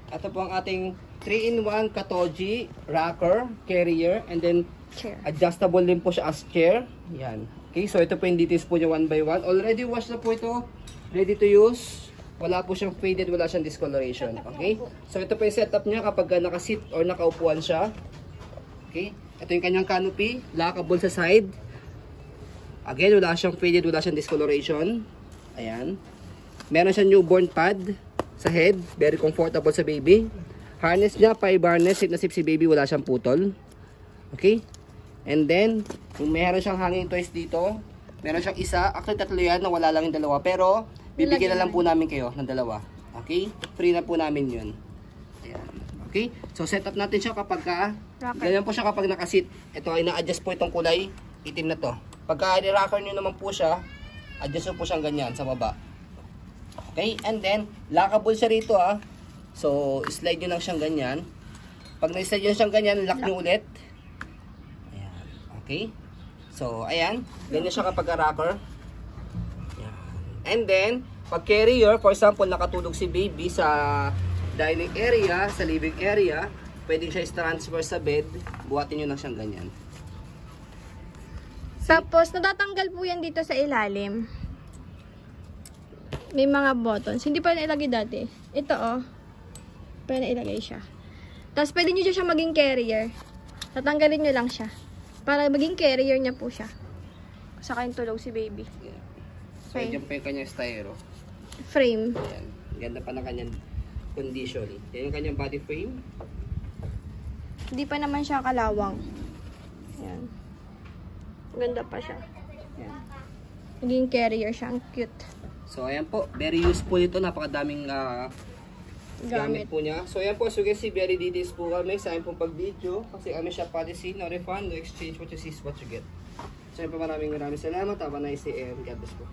Ito po ang ating 3-in-1 Katoji rocker, carrier, and then Chair. adjustable din po siya as chair. Yan. Okay, so ito po yung details po niya 1 by 1. Already washed na po ito. Ready to use. Wala po siyang faded, wala siyang discoloration. Okay? So ito po yung setup niya kapag nakasit or nakaupuan siya. Okay? Ito yung kanyang canopy. Lockable sa side. Again, wala siyang faded, wala siyang discoloration. Ayan. Meron siyang newborn pad sa head. Very comfortable sa baby. Harness niya, 5 harness. Sip na sip si baby, wala siyang putol. Okay? And then, kung meron siyang hanging toys dito, meron siyang isa. Actually, tatlo yan, nawala lang yung dalawa. Pero, bibigyan na lang po namin kayo ng dalawa. Okay? Free na po namin yun. Ayan. Okay? So, set up natin siya kapag ganyan po siya kapag nakasit. Ito, ina-adjust po itong kulay. Itim na to. Pagka i-rocker nyo naman po siya, adjust po siyang ganyan sa baba. Okay? And then, lockable siya rito So, slide nyo lang siyang ganyan. Pag na-slide nyo siyang ganyan, lock nyo ulit. Ayan. Okay? So, ayan. Ganyan siya kapag rocker. Ayan. And then, pag carrier, for example, nakatulog si baby sa dining area, sa living area, pwedeng siya i-transfer sa bed. Buhatin nyo lang siyang ganyan. Tapos, natatanggal po yan dito sa ilalim. May mga buttons. Hindi pa nailagay dati. Ito, pwede na ilagay siya. Tapos, pwede nyo siya maging carrier. Tatanggalin nyo lang siya. Para maging carrier niya po siya. Saka yung tulog si baby. Yeah. So, Okay. yan pa yung kanyang styro. Frame. Ayan. Ganda pa ng kanyang condition. Yan yung kanyang body frame. Hindi pa naman siya kalawang. Ayan. Ganda pa siya. Ayan. Maging carrier siya. Ang cute. So, ayan po. Very useful ito. Napakadaming gamit po niya. So, ayan po. So, you can see, very details po kami sa amin pong pag-video. Kasi kami siya policy, no refund, no exchange. What you see is what you get. So, ayan po. Maraming salamat. Have a nice day and God bless po.